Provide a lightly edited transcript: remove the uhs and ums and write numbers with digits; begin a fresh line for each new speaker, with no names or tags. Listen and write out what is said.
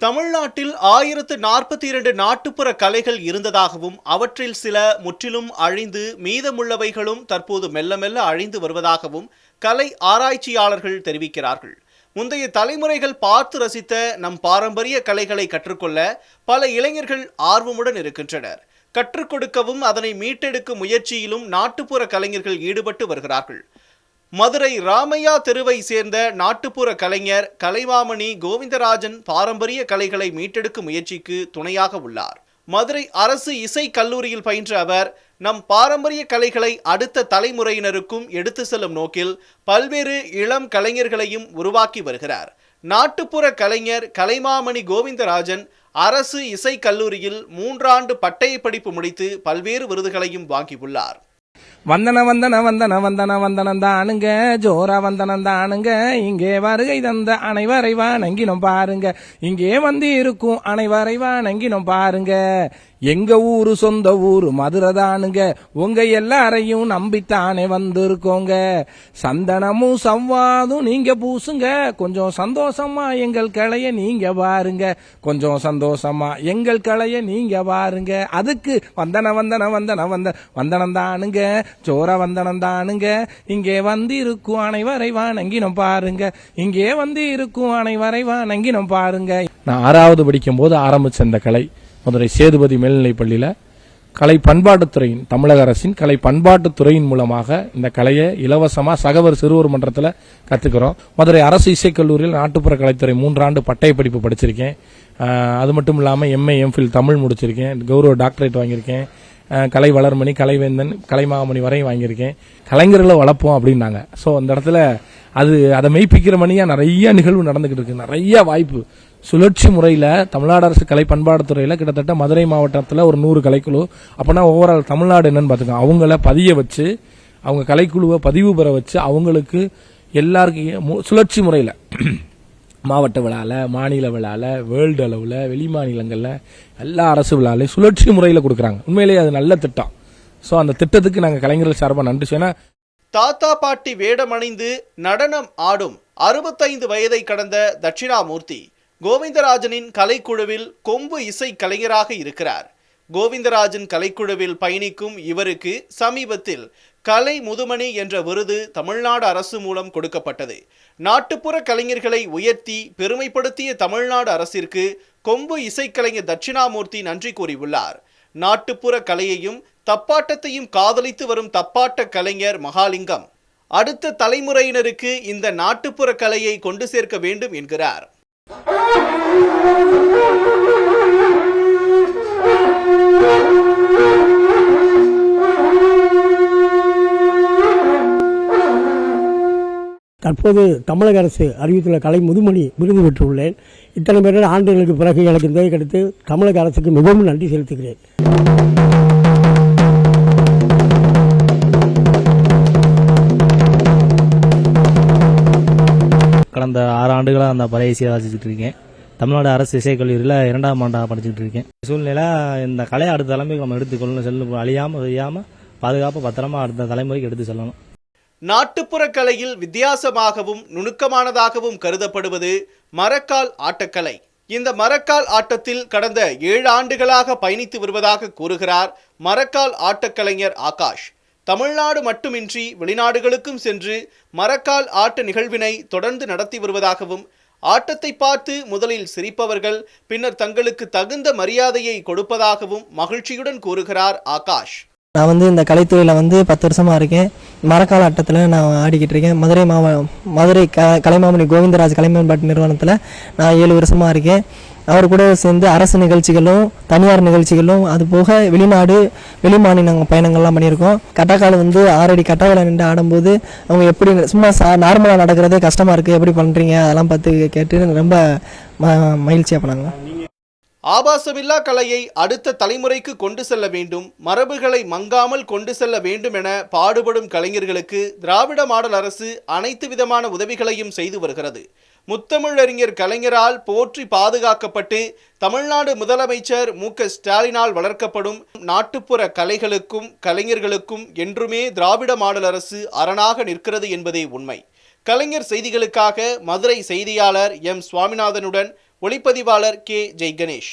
தமிழ்நாட்டில் 1042 நாட்டுப்புற கலைகள் இருந்ததாகவும் அவற்றில் சில முற்றிலும் அழிந்து மீதமுள்ளவைகளும் தற்போது மெல்ல மெல்ல அழிந்து வருவதாகவும் கலை ஆராய்ச்சியாளர்கள் தெரிவிக்கிறார்கள். முந்தைய தலைமுறைகள் பார்த்து ரசித்த நம் பாரம்பரிய கலைகளை கற்றுக்கொள்ள பல இளைஞர்கள் ஆர்வமுடன் இருக்கின்றனர். கற்றுக் கொடுக்கவும் அதனை மீட்டெடுக்கும் முயற்சியிலும் நாட்டுப்புற கலைஞர்கள் ஈடுபட்டு வருகிறார்கள். மதுரை ராமையா தெருவை சேர்ந்த நாட்டுப்புற கலைஞர் கலைமாமணி கோவிந்தராஜன் பாரம்பரிய கலைகளை மீட்டெடுக்கும் முயற்சிக்கு துணையாக உள்ளார். மதுரை அரசு இசை கல்லூரியில் பயின்ற அவர் நம் பாரம்பரிய கலைகளை அடுத்த தலைமுறையினருக்கும் எடுத்து செல்லும் நோக்கில் பல்வேறு இளம் கலைஞர்களையும் உருவாக்கி வருகிறார். நாட்டுப்புற கலைஞர் கலைமாமணி கோவிந்தராஜன் அரசு இசை கல்லூரியில் 3 ஆண்டு பட்டய படிப்பு முடித்து பல்வேறு விருதுகளையும் வாங்கியுள்ளார்.
வந்தன வந்தன வந்தன வந்தன வந்தனம் தானுங்க, ஜோரா வந்தனம் தானுங்க, இங்கே வருகை தந்த அனைவரை வணங்கினோம் பாருங்க, இங்கே வந்து இருக்கும் அனைவரை வணங்கினோம் பாருங்க, எங்க ஊரு சொந்த ஊரு மதுரை தானுங்க, உங்க எல்லாரையும் நம்பித்தானே வந்திருக்கோங்க, சந்தனமும் சவ்வாதும் நீங்க பூசுங்க, கொஞ்சம் சந்தோஷமா எங்கள் கலைய நீங்க பாருங்க, கொஞ்சம் சந்தோஷமா எங்கள் கலைய நீங்க பாருங்க, அதுக்கு வந்தன வந்தன வந்தன வந்தனம் தானுங்க, ஜோரா வந்தனம் தானுங்க, இங்கே வந்து இருக்கும் அனைவரை வணங்கினோம் பாருங்க, இங்கே வந்து இருக்கும் அனைவரை வணங்கினோம் பாருங்க. நான் 6வது படிக்கும் போது ஆரம்பிச்ச இந்த கலை மதுரை சேதுபதி மேல்நிலைப் பள்ளியில கலை பண்பாட்டுத்துறையின் தமிழக அரசின் கலை பண்பாட்டுத்துறையின் மூலமாக இந்த கலையை இலவசமா சகவர் சிறுவர் மன்றத்தில் கத்துக்கிறோம். மதுரை அரசு இசைக்கல்லூரியில் நாட்டுப்புற கலைத்துறை 3 ஆண்டு பட்டய படிப்பு படிச்சிருக்கேன். அது மட்டும் இல்லாமல் MA MPhil தமிழ் முடிச்சிருக்கேன். கௌரவ டாக்டரேட் வாங்கியிருக்கேன். கலை வளர்மணி, கலைவேந்தன், கலைமாமணி வரையும் வாங்கியிருக்கேன். கலைஞர்களை வளர்ப்போம் அப்படின்னாங்க. ஸோ அந்த இடத்துல அதை மெய்ப்பிக்கிற மணியா நிறைய நிகழ்வு நடந்துகிட்டு இருக்கு. நிறைய வாய்ப்பு சுழற்சி முறையில் தமிழ்நாடு அரசு கலை பண்பாட்டுத்துறையில் கிட்டத்தட்ட மதுரை மாவட்டத்தில் ஒரு 100 கலைக்குழு, அப்போனா ஓவரால் தமிழ்நாடு என்னன்னு பார்த்துக்கோங்க. அவங்கள பதிய வச்சு அவங்க கலைக்குழுவை பதிவு பெற வச்சு அவங்களுக்கு எல்லாருக்கும் சுழற்சி முறையில் மாவட்ட விழாவில், மாநில விழாவில், வேர்ல்டு அளவில், வெளி மாநிலங்களில் எல்லா அரசு விழாலையும் சுழற்சி முறையில் கொடுக்குறாங்க. உண்மையிலேயே அது நல்ல திட்டம். ஸோ அந்த திட்டத்துக்கு நாங்கள் கலைஞர்கள் சார்பாக நன்றி செய்யணும்.
தாத்தா பாட்டி வேடமணிந்து நடனம் ஆடும் 65 வயதை கடந்த தட்சிணாமூர்த்தி கோவிந்தராஜனின் கலைக்குழுவில் கொம்பு இசை கலைஞராக இருக்கிறார். கோவிந்தராஜன் கலைக்குழுவில் பயணிக்கும் இவருக்கு சமீபத்தில் கலை முதுமணி என்ற விருது தமிழ்நாடு அரசு மூலம் கொடுக்கப்பட்டது. நாட்டுப்புற கலைஞர்களை உயர்த்தி பெருமைப்படுத்திய தமிழ்நாடு அரசிற்கு கொம்பு இசைக்கலைஞர் தட்சிணாமூர்த்தி நன்றி கூறியுள்ளார். நாட்டுப்புற கலையையும் தப்பாட்டத்தையும் காதலித்து வரும் தப்பாட்ட கலைஞர் மகாலிங்கம் அடுத்த தலைமுறையினருக்கு இந்த நாட்டுப்புற கலையை கொண்டு சேர்க்க வேண்டும் என்கிறார்.
தற்போது தமிழக அரசு அறிவித்துள்ள கலை முதுமணி விருது பெற்றுள்ளேன். இத்தனை பேர் ஆண்டுகளுக்கு பிறகு எனக்கு இந்த கிடைத்து தமிழக அரசுக்கு மிகவும் நன்றி செலுத்துகிறேன்.
கடந்த 6 ஆண்டுகளாக அந்த பழைய இசையை வாசிச்சுட்டு இருக்கேன். தமிழ்நாடு அரசு இசைக்கல்லூரியில் 2ஆம் ஆண்டாக படிச்சுட்டு இருக்கேன். சூழ்நிலை இந்த கலையை அடுத்த தலைமுறைக்கு நம்ம எடுத்துக்கொள்ளணும், செல்லும் அழியாமல் செய்யாமல் பாதுகாப்பு பத்திரமா அடுத்த தலைமுறைக்கு எடுத்து செல்லணும்.
நாட்டுப்புற கலையில் வித்தியாசமாகவும் நுணுக்கமானதாகவும் கருதப்படுவது மரக்கால் ஆட்டக்கலை. இந்த மரக்கால் ஆட்டத்தில் கடந்த 7 ஆண்டுகளாக பயணித்து வருவதாக கூறுகிறார் மரக்கால் ஆட்டக்கலைஞர் ஆகாஷ். தமிழ்நாடு மட்டுமின்றி வெளிநாடுகளுக்கும் சென்று மரக்கால் ஆட்ட நிகழ்வினை தொடர்ந்து நடத்தி வருவதாகவும், ஆட்டத்தை பார்த்து முதலில் சிரிப்பவர்கள் பின்னர் தங்களுக்கு தகுந்த மரியாதையை கொடுப்பதாகவும் மகிழ்ச்சியுடன் கூறுகிறார் ஆகாஷ்.
நான் இந்த கலைத்துறையில் 10 வருஷமாக இருக்கேன். மரக்கால் ஆட்டத்தில் நான் ஆடிக்கிட்டு இருக்கேன். மதுரை கலைமாமணி கோவிந்தராஜ் கலை மேம்பாட்டு நிறுவனத்தில் நான் 7 வருஷமாக இருக்கேன். அவர் கூட சேர்ந்து அரசு நிகழ்ச்சிகளும் தனியார் நிகழ்ச்சிகளும் அது போக வெளிநாடு வெளி மாநில பயணங்கள்லாம் பண்ணியிருக்கோம். கட்டக்கால் 6 அடி கட்டக்கால நின்று ஆடும்போது அவங்க எப்படி சும்மா நார்மலாக நடக்கிறதே கஷ்டமாக இருக்குது, எப்படி பண்ணுறீங்க அதெல்லாம் பார்த்து கேட்டு ரொம்ப மகிழ்ச்சியாக பண்ணாங்க.
ஆபாசமில்லா கலையை அடுத்த தலைமுறைக்கு கொண்டு செல்ல வேண்டும், மரபுகளை மங்காமல் கொண்டு செல்ல வேண்டும் என பாடுபடும் கலைஞர்களுக்கு திராவிட மாடல் அரசு அனைத்து விதமான உதவிகளையும் செய்து வருகிறது. முத்தமிழறிஞர் கலைஞரால் போற்றி பாதுகாக்கப்பட்டு தமிழ்நாடு முதலமைச்சர் மு.க. ஸ்டாலினால் வளர்க்கப்படும் நாட்டுப்புற கலைகளுக்கும் கலைஞர்களுக்கும் என்றுமே திராவிட மாடல் அரசு அரணாக நிற்கிறது என்பதே உண்மை. கலைஞர் செய்திகளுக்காக மதுரை செய்தியாளர் எம். சுவாமிநாதனுடன் ஒளிப்பதிவாளர் கே. ஜெய் கணேஷ்.